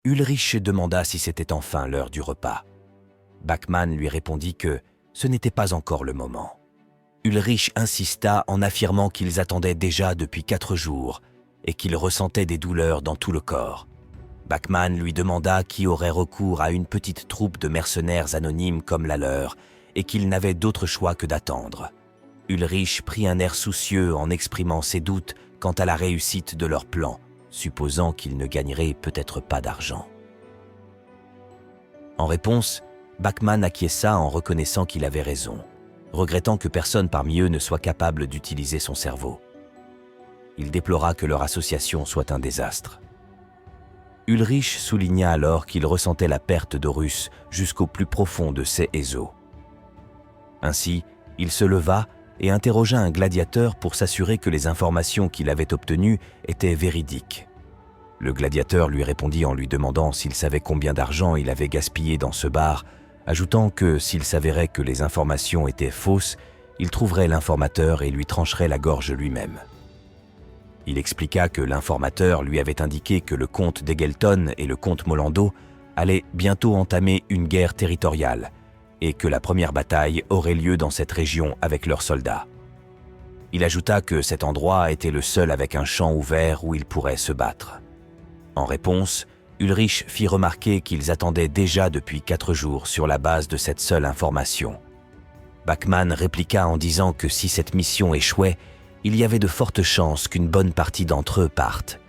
Ulrich demanda si c'était enfin l'heure du repas. Backman lui répondit que ce n'était pas encore le moment. Ulrich insista en affirmant qu'ils attendaient déjà depuis 4 jours et qu'ils ressentaient des douleurs dans tout le corps. Backman lui demanda qui aurait recours à une petite troupe de mercenaires anonymes comme la leur et qu'il n'avait d'autre choix que d'attendre. Ulrich prit un air soucieux en exprimant ses doutes quant à la réussite de leur plan, supposant qu'ils ne gagneraient peut-être pas d'argent. En réponse, Backman acquiesça en reconnaissant qu'il avait raison, regrettant que personne parmi eux ne soit capable d'utiliser son cerveau. Il déplora que leur association soit un désastre. Ulrich souligna alors qu'il ressentait la perte d'Horus jusqu'au plus profond de ses os. Ainsi, il se leva et interrogea un gladiateur pour s'assurer que les informations qu'il avait obtenues étaient véridiques. Le gladiateur lui répondit en lui demandant s'il savait combien d'argent il avait gaspillé dans ce bar, ajoutant que s'il s'avérait que les informations étaient fausses, il trouverait l'informateur et lui trancherait la gorge lui-même. Il expliqua que l'informateur lui avait indiqué que le comte d'Eggleton et le comte Molando allaient bientôt entamer une guerre territoriale et que la première bataille aurait lieu dans cette région avec leurs soldats. Il ajouta que cet endroit était le seul avec un champ ouvert où ils pourraient se battre. En réponse, Ulrich fit remarquer qu'ils attendaient déjà depuis 4 jours sur la base de cette seule information. Backman répliqua en disant que si cette mission échouait, il y avait de fortes chances qu'une bonne partie d'entre eux partent.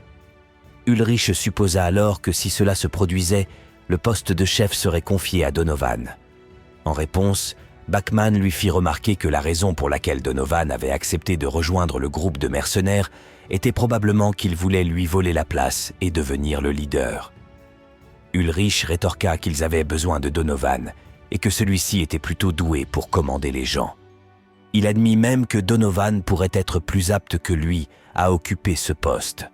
Ulrich supposa alors que si cela se produisait, le poste de chef serait confié à Donovan. En réponse, Backman lui fit remarquer que la raison pour laquelle Donovan avait accepté de rejoindre le groupe de mercenaires était probablement qu'il voulait lui voler la place et devenir le leader. Ulrich rétorqua qu'ils avaient besoin de Donovan et que celui-ci était plutôt doué pour commander les gens. Il admit même que Donovan pourrait être plus apte que lui à occuper ce poste.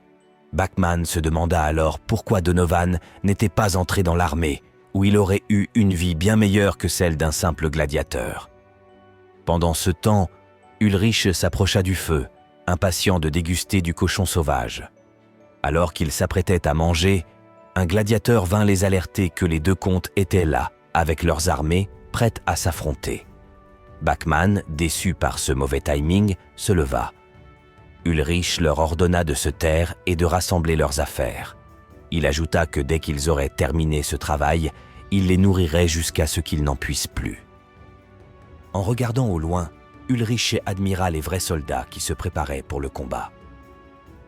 Backman se demanda alors pourquoi Donovan n'était pas entré dans l'armée, où il aurait eu une vie bien meilleure que celle d'un simple gladiateur. Pendant ce temps, Ulrich s'approcha du feu, impatient de déguster du cochon sauvage. Alors qu'ils s'apprêtaient à manger, un gladiateur vint les alerter que les 2 comtes étaient là, avec leurs armées, prêtes à s'affronter. Backman, déçu par ce mauvais timing, se leva. Ulrich leur ordonna de se taire et de rassembler leurs affaires. Il ajouta que dès qu'ils auraient terminé ce travail, il les nourrirait jusqu'à ce qu'ils n'en puissent plus. En regardant au loin, Ulrich admira les vrais soldats qui se préparaient pour le combat.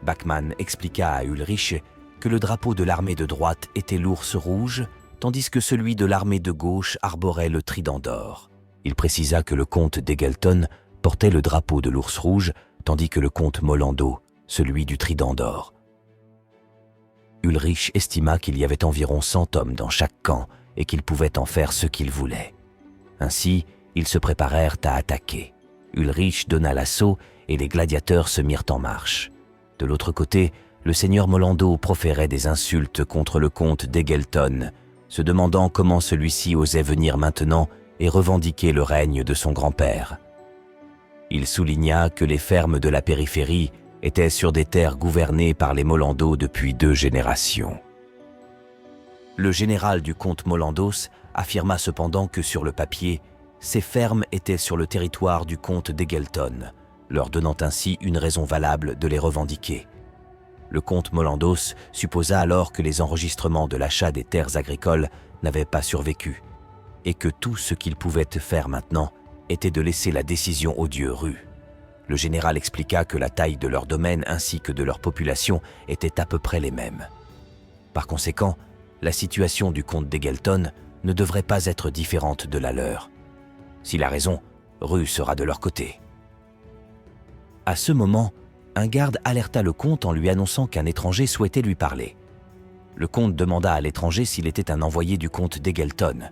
Backman expliqua à Ulrich que le drapeau de l'armée de droite était l'ours rouge, tandis que celui de l'armée de gauche arborait le trident d'or. Il précisa que le comte d'Eggleton portait le drapeau de l'ours rouge, tandis que le comte Molando, celui du trident d'or. Ulrich estima qu'il y avait environ 100 hommes dans chaque camp et qu'ils pouvaient en faire ce qu'ils voulaient. Ainsi, ils se préparèrent à attaquer. Ulrich donna l'assaut et les gladiateurs se mirent en marche. De l'autre côté, le seigneur Molando proférait des insultes contre le comte d'Eggleton, se demandant comment celui-ci osait venir maintenant et revendiquer le règne de son grand-père. Il souligna que les fermes de la périphérie étaient sur des terres gouvernées par les Molando depuis 2 générations. Le général du comte Molandos affirma cependant que sur le papier, ces fermes étaient sur le territoire du comte d'Eggleton, leur donnant ainsi une raison valable de les revendiquer. Le comte Molandos supposa alors que les enregistrements de l'achat des terres agricoles n'avaient pas survécu, et que tout ce qu'ils pouvaient faire maintenant était de laisser la décision aux dieux rue. Le général expliqua que la taille de leur domaine ainsi que de leur population était à peu près les mêmes. Par conséquent, la situation du comte d'Eggleton ne devrait pas être différente de la leur. S'il a raison, Rue sera de leur côté. À ce moment, un garde alerta le comte en lui annonçant qu'un étranger souhaitait lui parler. Le comte demanda à l'étranger s'il était un envoyé du comte d'Eggleton.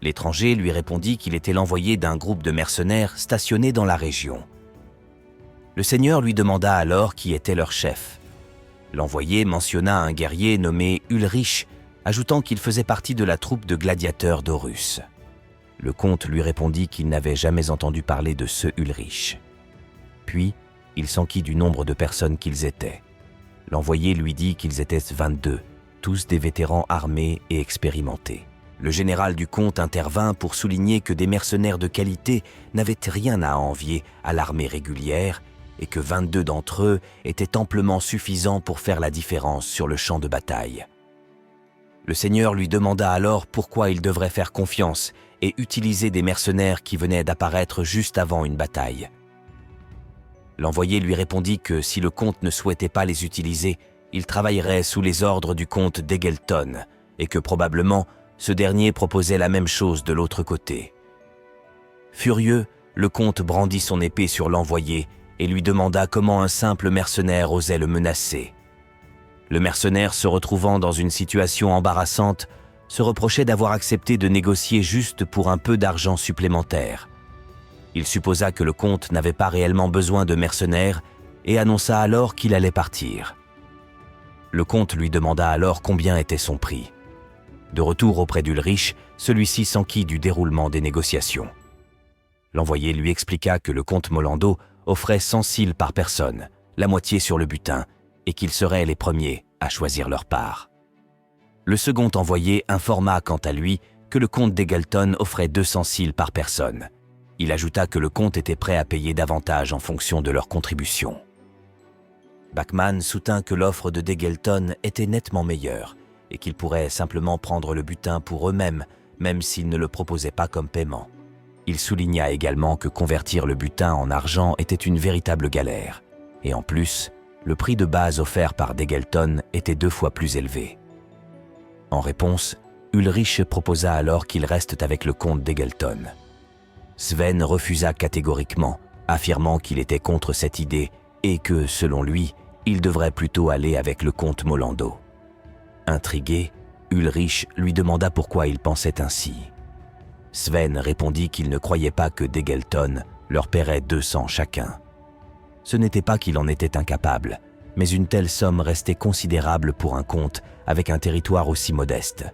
L'étranger lui répondit qu'il était l'envoyé d'un groupe de mercenaires stationnés dans la région. Le seigneur lui demanda alors qui était leur chef. L'envoyé mentionna un guerrier nommé Ulrich, ajoutant qu'il faisait partie de la troupe de gladiateurs d'Horus. Le comte lui répondit qu'il n'avait jamais entendu parler de ce Ulrich. Puis, il s'enquit du nombre de personnes qu'ils étaient. L'envoyé lui dit qu'ils étaient 22 tous des vétérans armés et expérimentés. Le général du comte intervint pour souligner que des mercenaires de qualité n'avaient rien à envier à l'armée régulière et que 22 d'entre eux étaient amplement suffisants pour faire la différence sur le champ de bataille. Le seigneur lui demanda alors pourquoi il devrait faire confiance et utiliser des mercenaires qui venaient d'apparaître juste avant une bataille. L'envoyé lui répondit que si le comte ne souhaitait pas les utiliser, il travaillerait sous les ordres du comte d'Eggleton et que probablement ce dernier proposait la même chose de l'autre côté. Furieux, le comte brandit son épée sur l'envoyé et lui demanda comment un simple mercenaire osait le menacer. Le mercenaire, se retrouvant dans une situation embarrassante, se reprochait d'avoir accepté de négocier juste pour un peu d'argent supplémentaire. Il supposa que le comte n'avait pas réellement besoin de mercenaires et annonça alors qu'il allait partir. Le comte lui demanda alors combien était son prix. De retour auprès d'Ulrich, celui-ci s'enquit du déroulement des négociations. L'envoyé lui expliqua que le comte Molando offrait 100 sils par personne, la moitié sur le butin, et qu'ils seraient les premiers à choisir leur part. Le second envoyé informa quant à lui que le comte d'Eggleton offrait 200 sils par personne. Il ajouta que le comte était prêt à payer davantage en fonction de leur contribution. Bachmann soutint que l'offre de d'Eggleton était nettement meilleure et qu'ils pourraient simplement prendre le butin pour eux-mêmes, même s'ils ne le proposaient pas comme paiement. Il souligna également que convertir le butin en argent était une véritable galère, et en plus, le prix de base offert par d'Eggleton était 2 fois plus élevé. En réponse, Ulrich proposa alors qu'ils restent avec le comte d'Eggleton. Sven refusa catégoriquement, affirmant qu'il était contre cette idée et que, selon lui, il devrait plutôt aller avec le comte Molando. Intrigué, Ulrich lui demanda pourquoi il pensait ainsi. Sven répondit qu'il ne croyait pas que d'Eggleton leur paierait 200 chacun. Ce n'était pas qu'il en était incapable, mais une telle somme restait considérable pour un comte avec un territoire aussi modeste.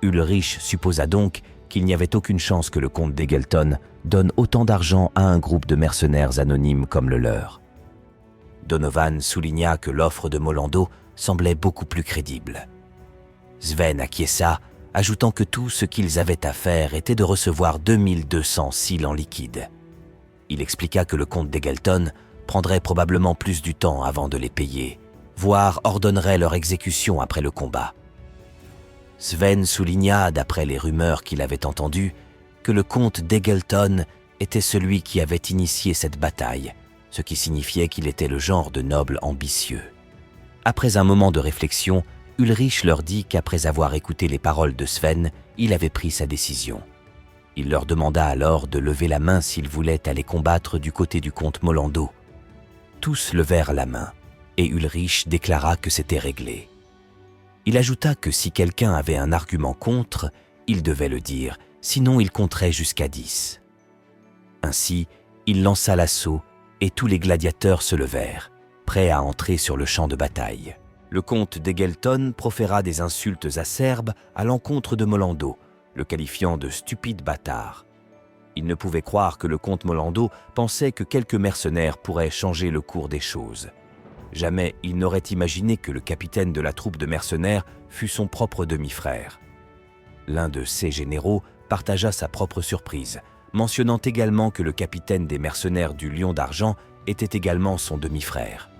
Ulrich supposa donc qu'il n'y avait aucune chance que le comte d'Eggleton donne autant d'argent à un groupe de mercenaires anonymes comme le leur. Donovan souligna que l'offre de Molando semblait beaucoup plus crédible. Sven acquiesça, ajoutant que tout ce qu'ils avaient à faire était de recevoir 2200 sils en liquide. Il expliqua que le comte d'Eggleton prendrait probablement plus du temps avant de les payer, voire ordonnerait leur exécution après le combat. Sven souligna, d'après les rumeurs qu'il avait entendues, que le comte d'Eggleton était celui qui avait initié cette bataille, ce qui signifiait qu'il était le genre de noble ambitieux. Après un moment de réflexion, Ulrich leur dit qu'après avoir écouté les paroles de Sven, il avait pris sa décision. Il leur demanda alors de lever la main s'ils voulaient aller combattre du côté du comte Molando. Tous levèrent la main, et Ulrich déclara que c'était réglé. Il ajouta que si quelqu'un avait un argument contre, il devait le dire, sinon il compterait jusqu'à 10. Ainsi, il lança l'assaut, et tous les gladiateurs se levèrent, prêts à entrer sur le champ de bataille. Le comte d'Eggleton proféra des insultes acerbes à l'encontre de Molando, le qualifiant de stupide bâtard. Il ne pouvait croire que le comte Molando pensait que quelques mercenaires pourraient changer le cours des choses. Jamais il n'aurait imaginé que le capitaine de la troupe de mercenaires fût son propre demi-frère. L'un de ses généraux partagea sa propre surprise, mentionnant également que le capitaine des mercenaires du Lion d'Argent était également son demi-frère.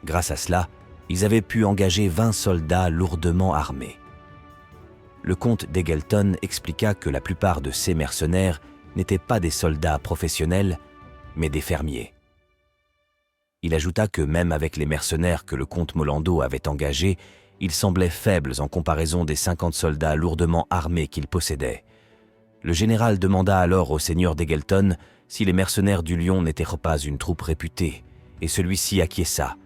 Grâce à cela, ils avaient pu engager 20 soldats lourdement armés. Le comte d'Eggleton expliqua que la plupart de ces mercenaires n'étaient pas des soldats professionnels, mais des fermiers. Il ajouta que même avec les mercenaires que le comte Molando avait engagés, ils semblaient faibles en comparaison des 50 soldats lourdement armés qu'il possédait. Le général demanda alors au seigneur d'Eggleton si les mercenaires du Lion n'étaient pas une troupe réputée, et celui-ci acquiesça.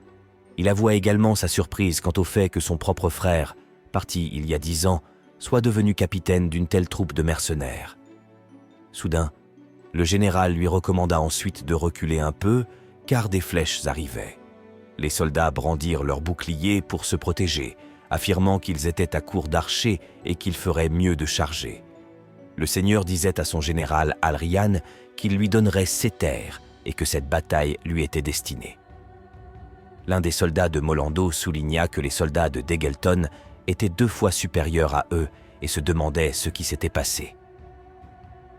Il avoua également sa surprise quant au fait que son propre frère, parti il y a 10 ans, soit devenu capitaine d'une telle troupe de mercenaires. Soudain, le général lui recommanda ensuite de reculer un peu, car des flèches arrivaient. Les soldats brandirent leurs boucliers pour se protéger, affirmant qu'ils étaient à court d'archers et qu'il ferait mieux de charger. Le seigneur disait à son général Alrian qu'il lui donnerait 7 terres et que cette bataille lui était destinée. L'un des soldats de Molando souligna que les soldats de Degelton étaient 2 fois supérieurs à eux et se demandait ce qui s'était passé.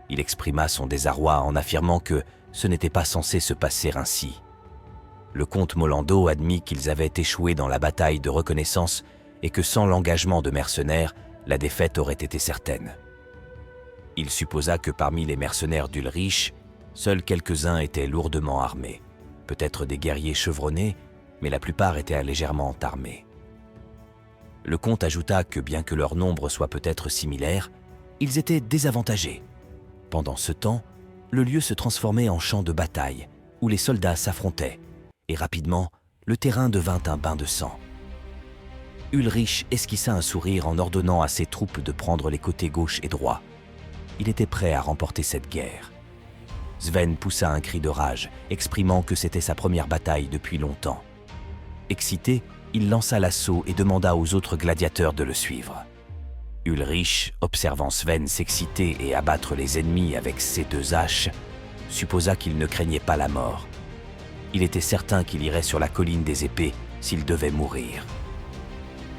Il exprima son désarroi en affirmant que ce n'était pas censé se passer ainsi. Le comte Molando admit qu'ils avaient échoué dans la bataille de reconnaissance et que sans l'engagement de mercenaires, la défaite aurait été certaine. Il supposa que parmi les mercenaires d'Ulrich, seuls quelques-uns étaient lourdement armés, peut-être des guerriers chevronnés, mais la plupart étaient légèrement armés. Le comte ajouta que bien que leur nombre soit peut-être similaire, ils étaient désavantagés. Pendant ce temps, le lieu se transformait en champ de bataille, où les soldats s'affrontaient, et rapidement, le terrain devint un bain de sang. Ulrich esquissa un sourire en ordonnant à ses troupes de prendre les côtés gauche et droit. Il était prêt à remporter cette guerre. Sven poussa un cri de rage, exprimant que c'était sa première bataille depuis longtemps. Excité, il lança l'assaut et demanda aux autres gladiateurs de le suivre. Ulrich, observant Sven s'exciter et abattre les ennemis avec ses 2 haches, supposa qu'il ne craignait pas la mort. Il était certain qu'il irait sur la colline des épées s'il devait mourir.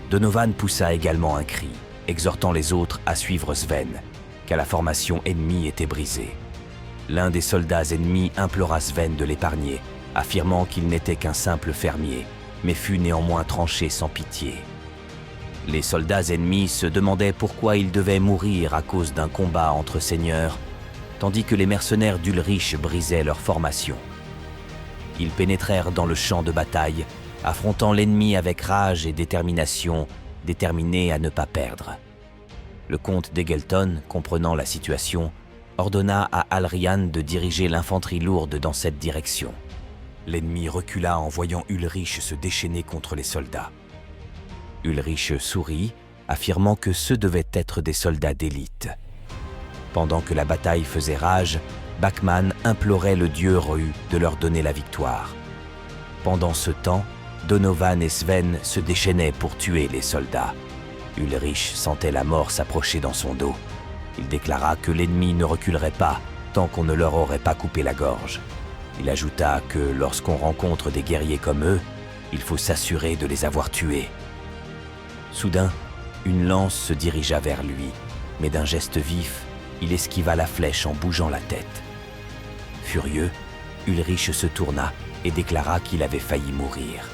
Donovan poussa également un cri, exhortant les autres à suivre Sven, car la formation ennemie était brisée. L'un des soldats ennemis implora Sven de l'épargner, affirmant qu'il n'était qu'un simple fermier, mais fut néanmoins tranché sans pitié. Les soldats ennemis se demandaient pourquoi ils devaient mourir à cause d'un combat entre seigneurs, tandis que les mercenaires d'Ulrich brisaient leur formation. Ils pénétrèrent dans le champ de bataille, affrontant l'ennemi avec rage et détermination, déterminés à ne pas perdre. Le comte d'Egelton, comprenant la situation, ordonna à Alrian de diriger l'infanterie lourde dans cette direction. L'ennemi recula en voyant Ulrich se déchaîner contre les soldats. Ulrich sourit, affirmant que ceux devaient être des soldats d'élite. Pendant que la bataille faisait rage, Backman implorait le dieu Ru de leur donner la victoire. Pendant ce temps, Donovan et Sven se déchaînaient pour tuer les soldats. Ulrich sentait la mort s'approcher dans son dos. Il déclara que l'ennemi ne reculerait pas tant qu'on ne leur aurait pas coupé la gorge. Il ajouta que lorsqu'on rencontre des guerriers comme eux, il faut s'assurer de les avoir tués. Soudain, une lance se dirigea vers lui, mais d'un geste vif, il esquiva la flèche en bougeant la tête. Furieux, Ulrich se tourna et déclara qu'il avait failli mourir.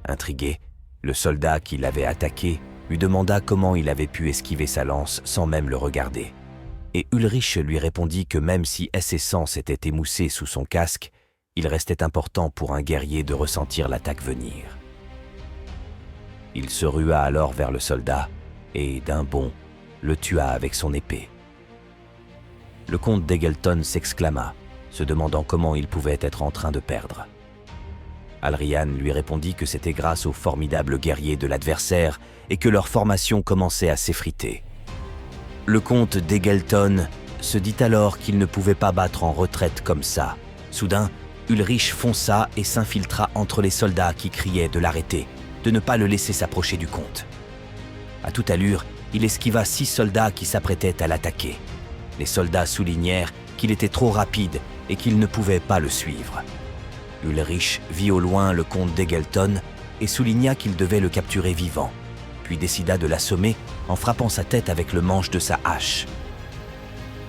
Intrigué, le soldat qui l'avait attaqué lui demanda comment il avait pu esquiver sa lance sans même le regarder. Et Ulrich lui répondit que même si SS s'était émoussé sous son casque, il restait important pour un guerrier de ressentir l'attaque venir. Il se rua alors vers le soldat et, d'un bond, le tua avec son épée. Le comte d'Egelton s'exclama, se demandant comment il pouvait être en train de perdre. Alrian lui répondit que c'était grâce aux formidables guerriers de l'adversaire et que leur formation commençait à s'effriter. Le comte d'Egelton se dit alors qu'il ne pouvait pas battre en retraite comme ça. Soudain, Ulrich fonça et s'infiltra entre les soldats qui criaient de l'arrêter, de ne pas le laisser s'approcher du comte. À toute allure, il esquiva 6 soldats qui s'apprêtaient à l'attaquer. Les soldats soulignèrent qu'il était trop rapide et qu'ils ne pouvaient pas le suivre. Ulrich vit au loin le comte d'Egelton et souligna qu'il devait le capturer vivant, puis décida de l'assommer en frappant sa tête avec le manche de sa hache.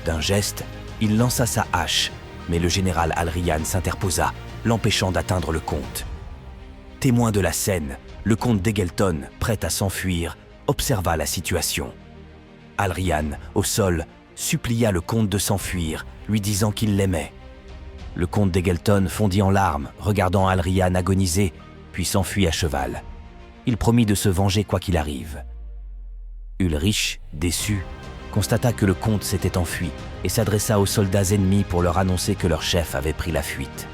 D'un geste, il lança sa hache, mais le général Alrian s'interposa, l'empêchant d'atteindre le comte. Témoin de la scène, le comte d'Egelton, prêt à s'enfuir, observa la situation. Alrian, au sol, supplia le comte de s'enfuir, lui disant qu'il l'aimait. Le comte d'Egelton fondit en larmes, regardant Alrian agoniser, puis s'enfuit à cheval. Il promit de se venger quoi qu'il arrive. Ulrich, déçu, constata que le comte s'était enfui et s'adressa aux soldats ennemis pour leur annoncer que leur chef avait pris la fuite.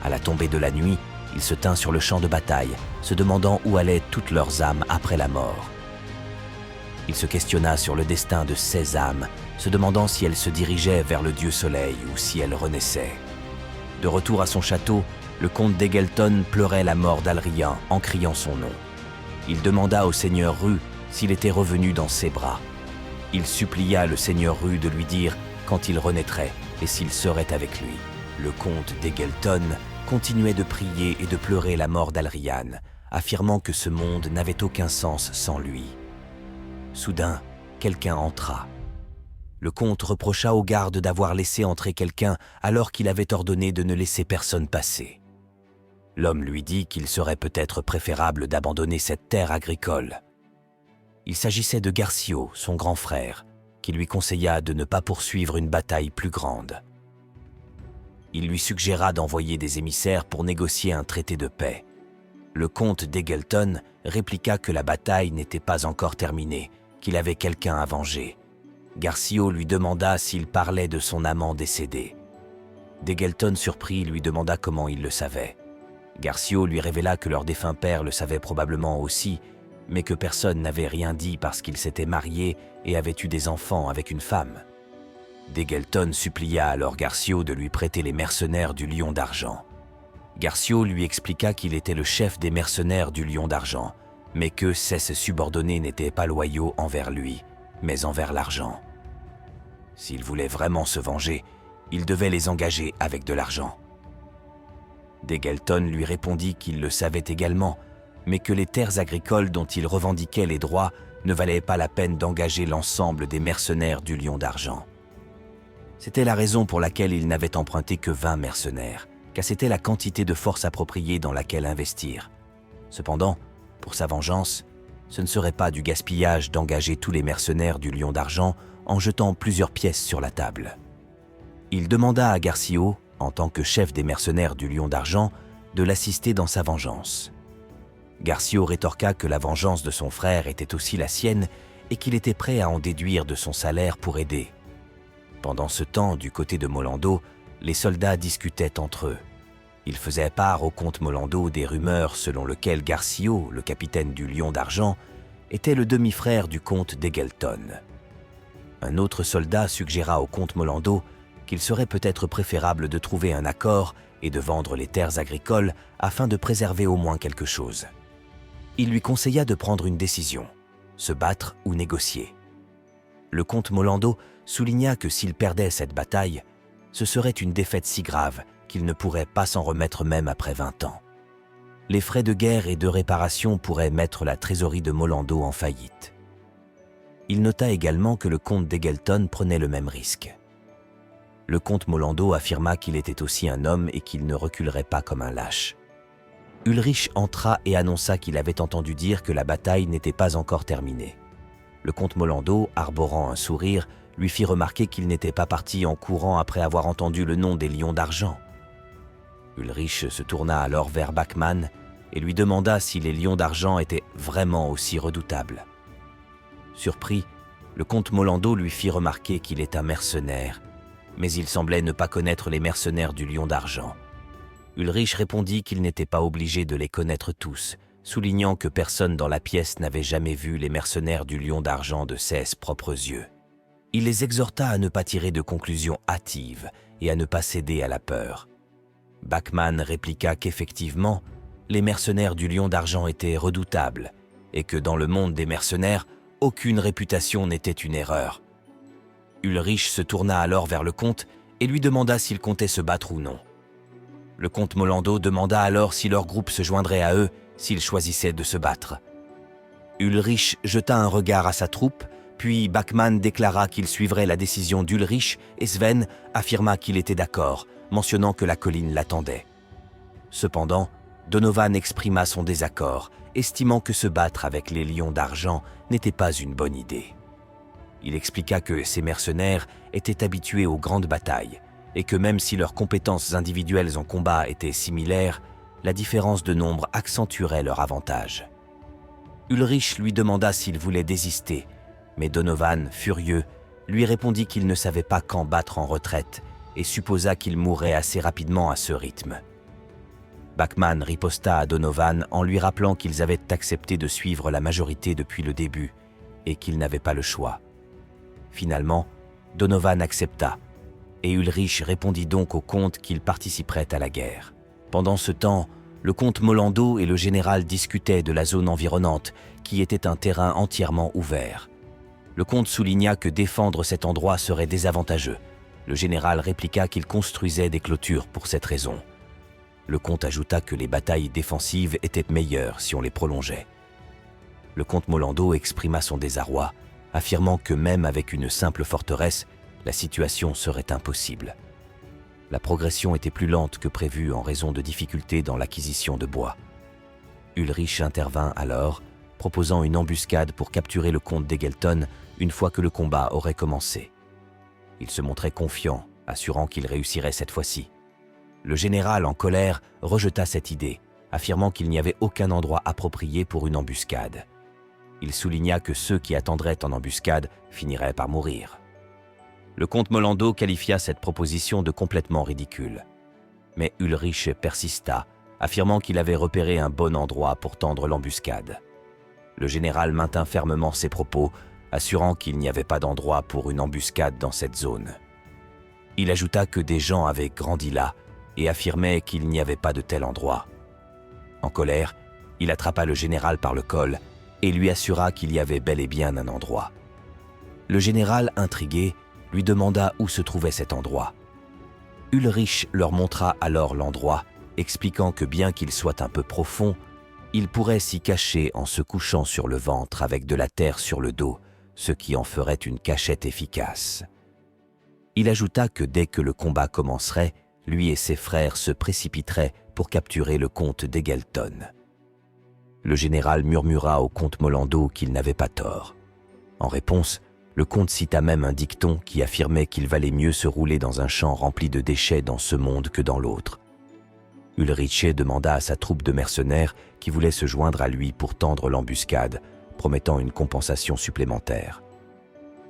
À la tombée de la nuit, il se tint sur le champ de bataille, se demandant où allaient toutes leurs âmes après la mort. Il se questionna sur le destin de ces âmes, se demandant si elles se dirigeaient vers le dieu soleil ou si elles renaissaient. De retour à son château, le comte d'Egelton pleurait la mort d'Alrian en criant son nom. Il demanda au seigneur Ru s'il était revenu dans ses bras. Il supplia le seigneur Ru de lui dire quand il renaîtrait et s'il serait avec lui. Le comte d'Egelton continuait de prier et de pleurer la mort d'Alriane, affirmant que ce monde n'avait aucun sens sans lui. Soudain, quelqu'un entra. Le comte reprocha au garde d'avoir laissé entrer quelqu'un alors qu'il avait ordonné de ne laisser personne passer. L'homme lui dit qu'il serait peut-être préférable d'abandonner cette terre agricole. Il s'agissait de Garcio, son grand frère, qui lui conseilla de ne pas poursuivre une bataille plus grande. Il lui suggéra d'envoyer des émissaires pour négocier un traité de paix. Le comte d'Eggleton répliqua que la bataille n'était pas encore terminée, qu'il avait quelqu'un à venger. Garcio lui demanda s'il parlait de son amant décédé. d'Eggleton, surpris, lui demanda comment il le savait. Garcio lui révéla que leur défunt père le savait probablement aussi, mais que personne n'avait rien dit parce qu'il s'était marié et avait eu des enfants avec une femme. d'Eggleton supplia alors Garcio de lui prêter les mercenaires du Lion d'Argent. Garcio lui expliqua qu'il était le chef des mercenaires du Lion d'Argent, mais que ses subordonnés n'étaient pas loyaux envers lui, mais envers l'argent. S'il voulait vraiment se venger, il devait les engager avec de l'argent. d'Eggleton lui répondit qu'il le savait également, mais que les terres agricoles dont il revendiquait les droits ne valaient pas la peine d'engager l'ensemble des mercenaires du Lion d'Argent. C'était la raison pour laquelle il n'avait emprunté que 20 mercenaires, car c'était la quantité de force appropriée dans laquelle investir. Cependant, pour sa vengeance, ce ne serait pas du gaspillage d'engager tous les mercenaires du Lion d'Argent en jetant plusieurs pièces sur la table. Il demanda à Garcio, en tant que chef des mercenaires du Lion d'Argent, de l'assister dans sa vengeance. Garcio rétorqua que la vengeance de son frère était aussi la sienne et qu'il était prêt à en déduire de son salaire pour aider. Pendant ce temps, du côté de Molando, les soldats discutaient entre eux. Ils faisaient part au comte Molando des rumeurs selon lesquelles Garcio, le capitaine du Lion d'Argent, était le demi-frère du comte d'Eggleton. Un autre soldat suggéra au comte Molando qu'il serait peut-être préférable de trouver un accord et de vendre les terres agricoles afin de préserver au moins quelque chose. Il lui conseilla de prendre une décision, se battre ou négocier. Le comte Molando souligna que s'il perdait cette bataille, ce serait une défaite si grave qu'il ne pourrait pas s'en remettre même après 20 ans. Les frais de guerre et de réparation pourraient mettre la trésorerie de Molando en faillite. Il nota également que le comte d'Eggleton prenait le même risque. Le comte Molando affirma qu'il était aussi un homme et qu'il ne reculerait pas comme un lâche. Ulrich entra et annonça qu'il avait entendu dire que la bataille n'était pas encore terminée. Le comte Molando, arborant un sourire, lui fit remarquer qu'il n'était pas parti en courant après avoir entendu le nom des Lions d'Argent. Ulrich se tourna alors vers Bachmann et lui demanda si les Lions d'Argent étaient vraiment aussi redoutables. Surpris, le comte Molando lui fit remarquer qu'il est un mercenaire, mais il semblait ne pas connaître les mercenaires du Lion d'Argent. Ulrich répondit qu'il n'était pas obligé de les connaître tous, soulignant que personne dans la pièce n'avait jamais vu les mercenaires du Lion d'Argent de ses propres yeux. Il les exhorta à ne pas tirer de conclusions hâtives et à ne pas céder à la peur. Bachmann répliqua qu'effectivement, les mercenaires du Lion d'Argent étaient redoutables et que dans le monde des mercenaires, aucune réputation n'était une erreur. Ulrich se tourna alors vers le comte et lui demanda s'il comptait se battre ou non. Le comte Molando demanda alors si leur groupe se joindrait à eux s'ils choisissaient de se battre. Ulrich jeta un regard à sa troupe, puis Bachmann déclara qu'il suivrait la décision d'Ulrich et Sven affirma qu'il était d'accord, mentionnant que la colline l'attendait. Cependant, Donovan exprima son désaccord, estimant que se battre avec les Lions d'Argent n'était pas une bonne idée. Il expliqua que ces mercenaires étaient habitués aux grandes batailles et que même si leurs compétences individuelles en combat étaient similaires, la différence de nombre accentuerait leur avantage. Ulrich lui demanda s'il voulait désister, mais Donovan, furieux, lui répondit qu'il ne savait pas quand battre en retraite et supposa qu'il mourrait assez rapidement à ce rythme. Bachmann riposta à Donovan en lui rappelant qu'ils avaient accepté de suivre la majorité depuis le début et qu'ils n'avaient pas le choix. Finalement, Donovan accepta, et Ulrich répondit donc au comte qu'il participerait à la guerre. Pendant ce temps, le comte Molando et le général discutaient de la zone environnante, qui était un terrain entièrement ouvert. Le comte souligna que défendre cet endroit serait désavantageux. Le général répliqua qu'il construisait des clôtures pour cette raison. Le comte ajouta que les batailles défensives étaient meilleures si on les prolongeait. Le comte Molando exprima son désarroi, affirmant que même avec une simple forteresse, la situation serait impossible. La progression était plus lente que prévu en raison de difficultés dans l'acquisition de bois. Ulrich intervint alors, proposant une embuscade pour capturer le comte d'Egelton une fois que le combat aurait commencé. Il se montrait confiant, assurant qu'il réussirait cette fois-ci. Le général, en colère, rejeta cette idée, affirmant qu'il n'y avait aucun endroit approprié pour une embuscade. Il souligna que ceux qui attendraient en embuscade finiraient par mourir. Le comte Molando qualifia cette proposition de complètement ridicule. Mais Ulrich persista, affirmant qu'il avait repéré un bon endroit pour tendre l'embuscade. Le général maintint fermement ses propos, assurant qu'il n'y avait pas d'endroit pour une embuscade dans cette zone. Il ajouta que des gens avaient grandi là et affirmait qu'il n'y avait pas de tel endroit. En colère, il attrapa le général par le col et lui assura qu'il y avait bel et bien un endroit. Le général, intrigué, lui demanda où se trouvait cet endroit. Ulrich leur montra alors l'endroit, expliquant que bien qu'il soit un peu profond, il pourrait s'y cacher en se couchant sur le ventre avec de la terre sur le dos, ce qui en ferait une cachette efficace. Il ajouta que dès que le combat commencerait, lui et ses frères se précipiteraient pour capturer le comte d'Egelton. Le général murmura au comte Molando qu'il n'avait pas tort. En réponse, le comte cita même un dicton qui affirmait qu'il valait mieux se rouler dans un champ rempli de déchets dans ce monde que dans l'autre. Ulrich demanda à sa troupe de mercenaires qui voulaient se joindre à lui pour tendre l'embuscade, promettant une compensation supplémentaire.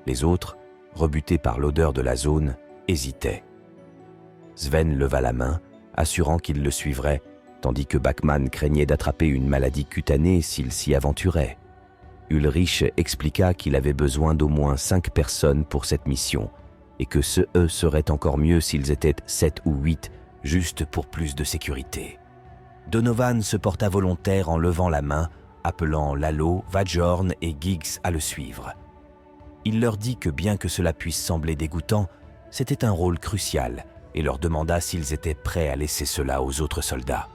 Les autres, rebutés par l'odeur de la zone, hésitaient. Sven leva la main, assurant qu'il le suivrait, tandis que Backman craignait d'attraper une maladie cutanée s'il s'y aventurait. Ulrich expliqua qu'il avait besoin d'au moins 5 personnes pour cette mission, et que eux seraient encore mieux s'ils étaient 7 ou 8, juste pour plus de sécurité. Donovan se porta volontaire en levant la main, appelant Lalo, Vajorn et Giggs à le suivre. Il leur dit que bien que cela puisse sembler dégoûtant, c'était un rôle crucial, et leur demanda s'ils étaient prêts à laisser cela aux autres soldats.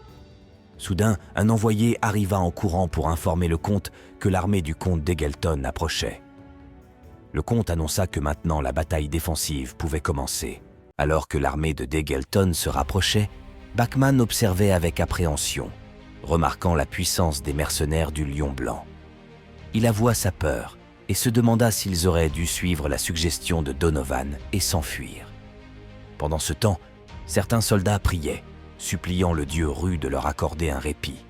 Soudain, un envoyé arriva en courant pour informer le comte que l'armée du comte d'Egelton approchait. Le comte annonça que maintenant la bataille défensive pouvait commencer. Alors que l'armée de d'Egelton se rapprochait, Backman observait avec appréhension, remarquant la puissance des mercenaires du Lion Blanc. Il avoua sa peur et se demanda s'ils auraient dû suivre la suggestion de Donovan et s'enfuir. Pendant ce temps, certains soldats priaient, suppliant le dieu Ru de leur accorder un répit.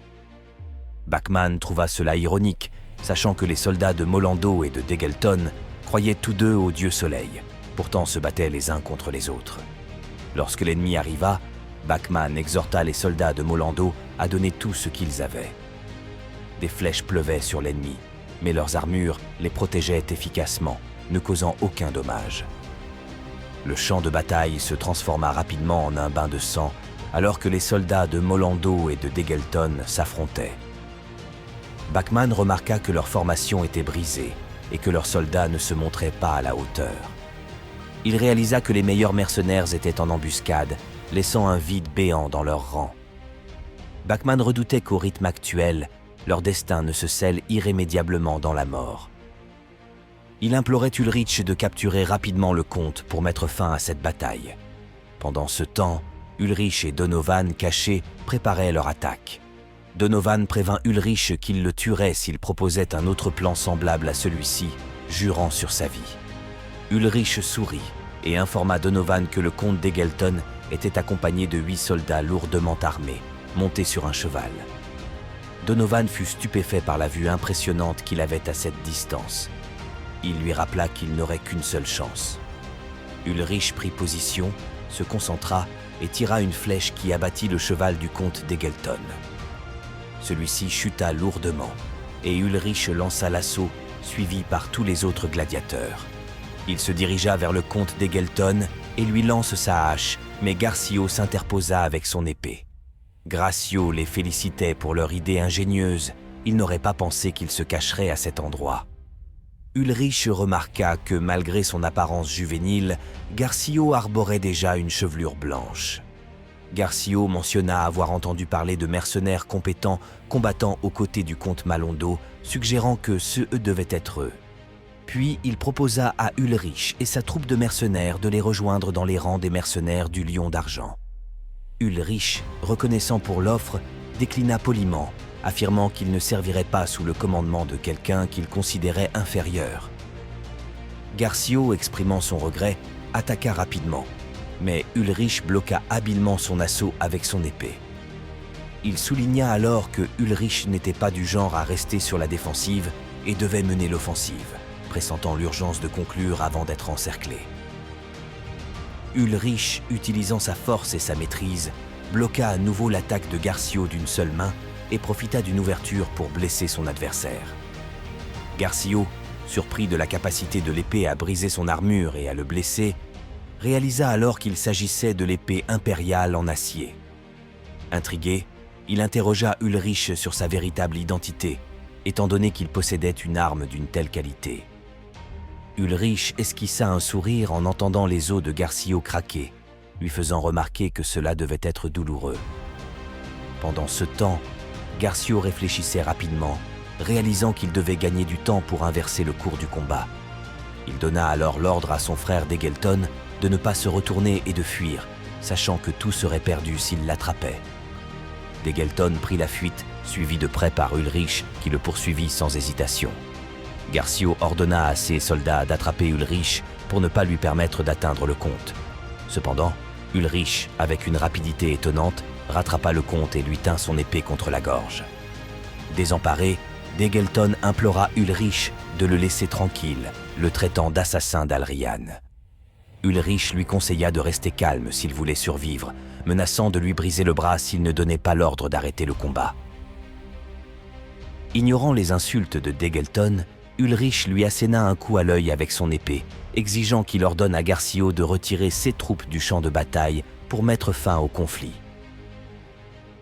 Backman trouva cela ironique, sachant que les soldats de Molando et de d'Egelton croyaient tous deux au dieu Soleil, pourtant se battaient les uns contre les autres. Lorsque l'ennemi arriva, Backman exhorta les soldats de Molando à donner tout ce qu'ils avaient. Des flèches pleuvaient sur l'ennemi, mais leurs armures les protégeaient efficacement, ne causant aucun dommage. Le champ de bataille se transforma rapidement en un bain de sang, alors que les soldats de Molando et de d'Egelton s'affrontaient. Backman remarqua que leur formation était brisée et que leurs soldats ne se montraient pas à la hauteur. Il réalisa que les meilleurs mercenaires étaient en embuscade, laissant un vide béant dans leurs rangs. Backman redoutait qu'au rythme actuel, leur destin ne se scelle irrémédiablement dans la mort. Il implorait Ulrich de capturer rapidement le comte pour mettre fin à cette bataille. Pendant ce temps, Ulrich et Donovan, cachés, préparaient leur attaque. Donovan prévint Ulrich qu'il le tuerait s'il proposait un autre plan semblable à celui-ci, jurant sur sa vie. Ulrich sourit et informa Donovan que le comte d'Egelton était accompagné de 8 soldats lourdement armés, montés sur un cheval. Donovan fut stupéfait par la vue impressionnante qu'il avait à cette distance. Il lui rappela qu'il n'aurait qu'une seule chance. Ulrich prit position, se concentra et tira une flèche qui abattit le cheval du comte d'Egelton. Celui-ci chuta lourdement et Ulrich lança l'assaut, suivi par tous les autres gladiateurs. Il se dirigea vers le comte d'Egelton et lui lance sa hache, mais Garcio s'interposa avec son épée. Gracio les félicitait pour leur idée ingénieuse. Il n'aurait pas pensé qu'ils se cacheraient à cet endroit. Ulrich remarqua que malgré son apparence juvénile, Garcio arborait déjà une chevelure blanche. Garcio mentionna avoir entendu parler de mercenaires compétents combattant aux côtés du comte Malondo, suggérant que ceux devaient être eux. Puis il proposa à Ulrich et sa troupe de mercenaires de les rejoindre dans les rangs des mercenaires du Lion d'Argent. Ulrich, reconnaissant pour l'offre, déclina poliment, affirmant qu'il ne servirait pas sous le commandement de quelqu'un qu'il considérait inférieur. Garcio, exprimant son regret, attaqua rapidement, mais Ulrich bloqua habilement son assaut avec son épée. Il souligna alors que Ulrich n'était pas du genre à rester sur la défensive et devait mener l'offensive, pressentant l'urgence de conclure avant d'être encerclé. Ulrich, utilisant sa force et sa maîtrise, bloqua à nouveau l'attaque de Garcio d'une seule main et profita d'une ouverture pour blesser son adversaire. Garcio, surpris de la capacité de l'épée à briser son armure et à le blesser, réalisa alors qu'il s'agissait de l'épée impériale en acier. Intrigué, il interrogea Ulrich sur sa véritable identité, étant donné qu'il possédait une arme d'une telle qualité. Ulrich esquissa un sourire en entendant les os de Garcio craquer, lui faisant remarquer que cela devait être douloureux. Pendant ce temps, Garcio réfléchissait rapidement, réalisant qu'il devait gagner du temps pour inverser le cours du combat. Il donna alors l'ordre à son frère Degelton de ne pas se retourner et de fuir, sachant que tout serait perdu s'il l'attrapait. Degelton prit la fuite, suivi de près par Ulrich, qui le poursuivit sans hésitation. Garcio ordonna à ses soldats d'attraper Ulrich pour ne pas lui permettre d'atteindre le comte. Cependant, Ulrich, avec une rapidité étonnante, rattrapa le comte et lui tint son épée contre la gorge. Désemparé, Degelton implora Ulrich de le laisser tranquille, le traitant d'assassin d'Alrian. Ulrich lui conseilla de rester calme s'il voulait survivre, menaçant de lui briser le bras s'il ne donnait pas l'ordre d'arrêter le combat. Ignorant les insultes de Degelton, Ulrich lui asséna un coup à l'œil avec son épée, exigeant qu'il ordonne à Garcio de retirer ses troupes du champ de bataille pour mettre fin au conflit.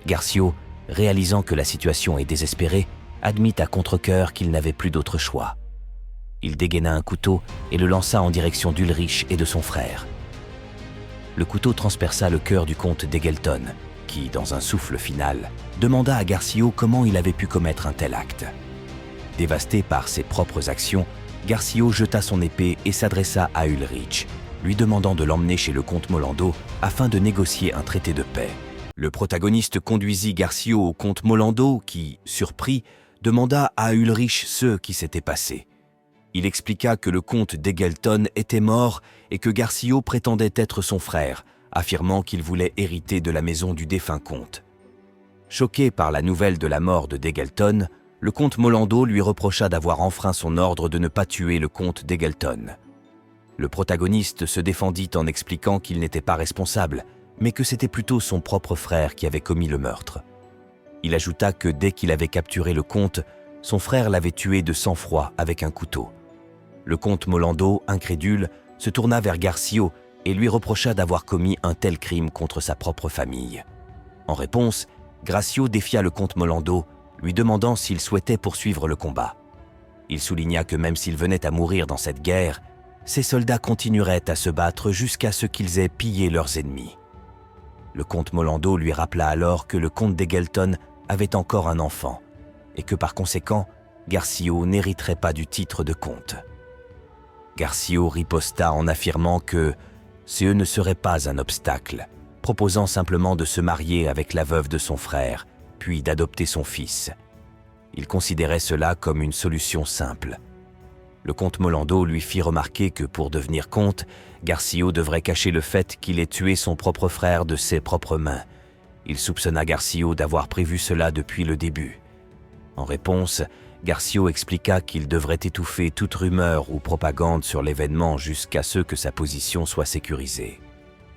Garcio, réalisant que la situation est désespérée, admit à contre-cœur qu'il n'avait plus d'autre choix. Il dégaina un couteau et le lança en direction d'Ulrich et de son frère. Le couteau transperça le cœur du comte Degelton, qui, dans un souffle final, demanda à Garcio comment il avait pu commettre un tel acte. Dévasté par ses propres actions, Garcio jeta son épée et s'adressa à Ulrich, lui demandant de l'emmener chez le comte Molando afin de négocier un traité de paix. Le protagoniste conduisit Garcio au comte Molando qui, surpris, demanda à Ulrich ce qui s'était passé. Il expliqua que le comte Degelton était mort et que Garcio prétendait être son frère, affirmant qu'il voulait hériter de la maison du défunt comte. Choqué par la nouvelle de la mort de Degelton, le comte Molando lui reprocha d'avoir enfreint son ordre de ne pas tuer le comte Degelton. Le protagoniste se défendit en expliquant qu'il n'était pas responsable, mais que c'était plutôt son propre frère qui avait commis le meurtre. Il ajouta que dès qu'il avait capturé le comte, son frère l'avait tué de sang-froid avec un couteau. Le comte Molando, incrédule, se tourna vers Garcio et lui reprocha d'avoir commis un tel crime contre sa propre famille. En réponse, Garcio défia le comte Molando, lui demandant s'il souhaitait poursuivre le combat. Il souligna que même s'ils venaient à mourir dans cette guerre, ses soldats continueraient à se battre jusqu'à ce qu'ils aient pillé leurs ennemis. Le comte Molando lui rappela alors que le comte Degelton avait encore un enfant et que par conséquent, Garcio n'hériterait pas du titre de comte. Garcio riposta en affirmant que ce ne serait pas un obstacle, proposant simplement de se marier avec la veuve de son frère, puis d'adopter son fils. Il considérait cela comme une solution simple. Le comte Molando lui fit remarquer que pour devenir comte, Garcio devrait cacher le fait qu'il ait tué son propre frère de ses propres mains. Il soupçonna Garcio d'avoir prévu cela depuis le début. En réponse, Garcio expliqua qu'il devrait étouffer toute rumeur ou propagande sur l'événement jusqu'à ce que sa position soit sécurisée.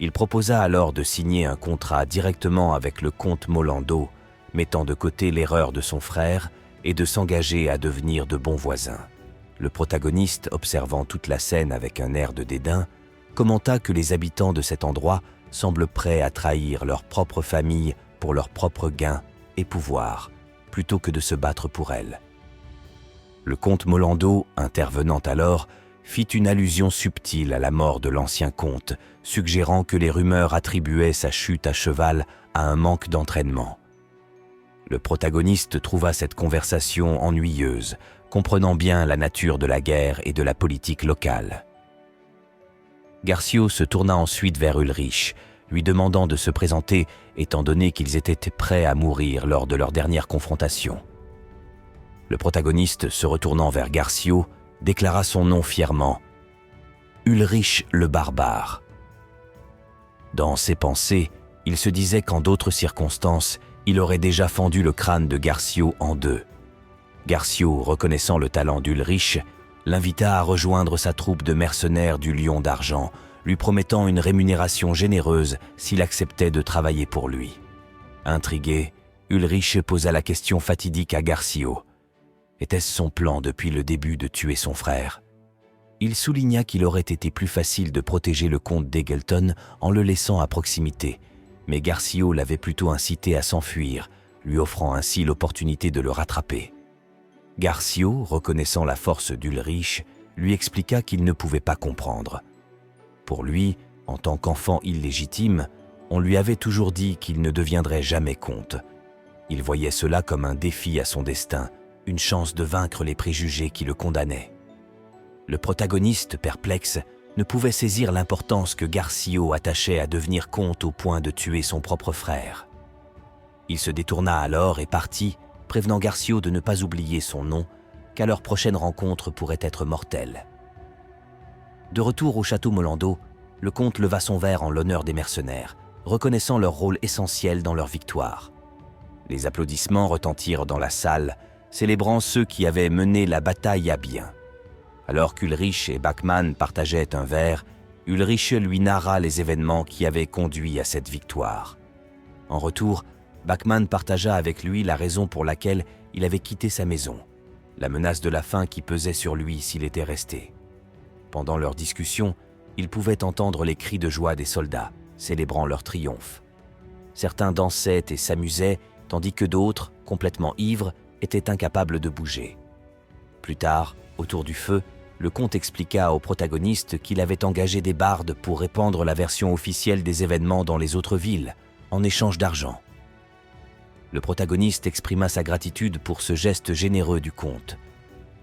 Il proposa alors de signer un contrat directement avec le comte Molando, mettant de côté l'erreur de son frère et de s'engager à devenir de bons voisins. Le protagoniste, observant toute la scène avec un air de dédain, commenta que les habitants de cet endroit semblent prêts à trahir leur propre famille pour leur propre gain et pouvoir, plutôt que de se battre pour elle. Le comte Molando, intervenant alors, fit une allusion subtile à la mort de l'ancien comte, suggérant que les rumeurs attribuaient sa chute à cheval à un manque d'entraînement. Le protagoniste trouva cette conversation ennuyeuse, comprenant bien la nature de la guerre et de la politique locale. Garcio se tourna ensuite vers Ulrich, lui demandant de se présenter étant donné qu'ils étaient prêts à mourir lors de leur dernière confrontation. Le protagoniste, se retournant vers Garcio, déclara son nom fièrement, Ulrich le barbare. Dans ses pensées, il se disait qu'en d'autres circonstances, il aurait déjà fendu le crâne de Garcio en deux. Garcio, reconnaissant le talent d'Ulrich, l'invita à rejoindre sa troupe de mercenaires du Lion d'Argent, lui promettant une rémunération généreuse s'il acceptait de travailler pour lui. Intrigué, Ulrich posa la question fatidique à Garcio. Était-ce son plan depuis le début de tuer son frère? Il souligna qu'il aurait été plus facile de protéger le comte d'Eggleton en le laissant à proximité, mais Garcio l'avait plutôt incité à s'enfuir, lui offrant ainsi l'opportunité de le rattraper. Garcio, reconnaissant la force d'Ulrich, lui expliqua qu'il ne pouvait pas comprendre. Pour lui, en tant qu'enfant illégitime, on lui avait toujours dit qu'il ne deviendrait jamais comte. Il voyait cela comme un défi à son destin, une chance de vaincre les préjugés qui le condamnaient. Le protagoniste, perplexe, ne pouvait saisir l'importance que Garcio attachait à devenir comte au point de tuer son propre frère. Il se détourna alors et partit, prévenant Garcio de ne pas oublier son nom, car leur prochaine rencontre pourrait être mortelle. De retour au château Molando, le comte leva son verre en l'honneur des mercenaires, reconnaissant leur rôle essentiel dans leur victoire. Les applaudissements retentirent dans la salle, célébrant ceux qui avaient mené la bataille à bien. Alors qu'Ulrich et Bachmann partageaient un verre, Ulrich lui narra les événements qui avaient conduit à cette victoire. En retour, Bachmann partagea avec lui la raison pour laquelle il avait quitté sa maison, la menace de la faim qui pesait sur lui s'il était resté. Pendant leur discussion, ils pouvaient entendre les cris de joie des soldats, célébrant leur triomphe. Certains dansaient et s'amusaient, tandis que d'autres, complètement ivres, étaient incapables de bouger. Plus tard, autour du feu, le comte expliqua au protagoniste qu'il avait engagé des bardes pour répandre la version officielle des événements dans les autres villes, en échange d'argent. Le protagoniste exprima sa gratitude pour ce geste généreux du comte.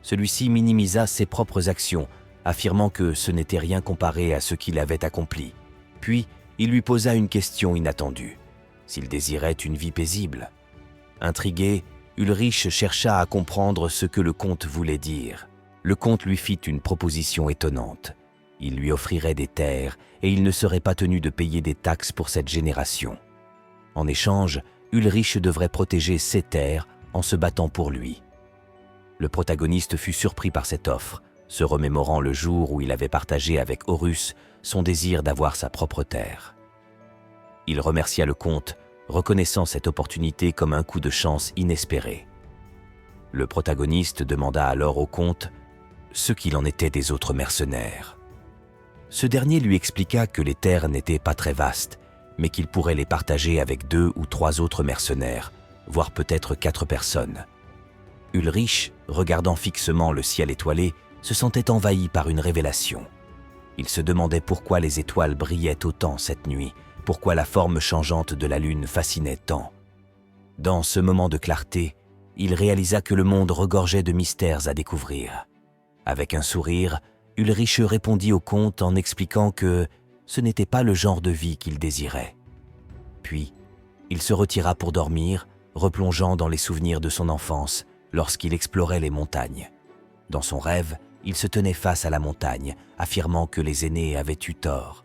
Celui-ci minimisa ses propres actions, affirmant que ce n'était rien comparé à ce qu'il avait accompli. Puis, il lui posa une question inattendue, s'il désirait une vie paisible. Intrigué, Ulrich chercha à comprendre ce que le comte voulait dire. Le comte lui fit une proposition étonnante. Il lui offrirait des terres et il ne serait pas tenu de payer des taxes pour cette génération. En échange, Ulrich devrait protéger ses terres en se battant pour lui. Le protagoniste fut surpris par cette offre, se remémorant le jour où il avait partagé avec Horus son désir d'avoir sa propre terre. Il remercia le comte, reconnaissant cette opportunité comme un coup de chance inespéré. Le protagoniste demanda alors au comte ce qu'il en était des autres mercenaires. Ce dernier lui expliqua que les terres n'étaient pas très vastes, mais qu'il pourrait les partager avec 2 ou 3 autres mercenaires, voire peut-être 4 personnes. Ulrich, regardant fixement le ciel étoilé, se sentait envahi par une révélation. Il se demandait pourquoi les étoiles brillaient autant cette nuit, pourquoi la forme changeante de la lune fascinait tant. Dans ce moment de clarté, il réalisa que le monde regorgeait de mystères à découvrir. Avec un sourire, Ulrich répondit au comte en expliquant que ce n'était pas le genre de vie qu'il désirait. Puis, il se retira pour dormir, replongeant dans les souvenirs de son enfance lorsqu'il explorait les montagnes. Dans son rêve, il se tenait face à la montagne, affirmant que les aînés avaient eu tort.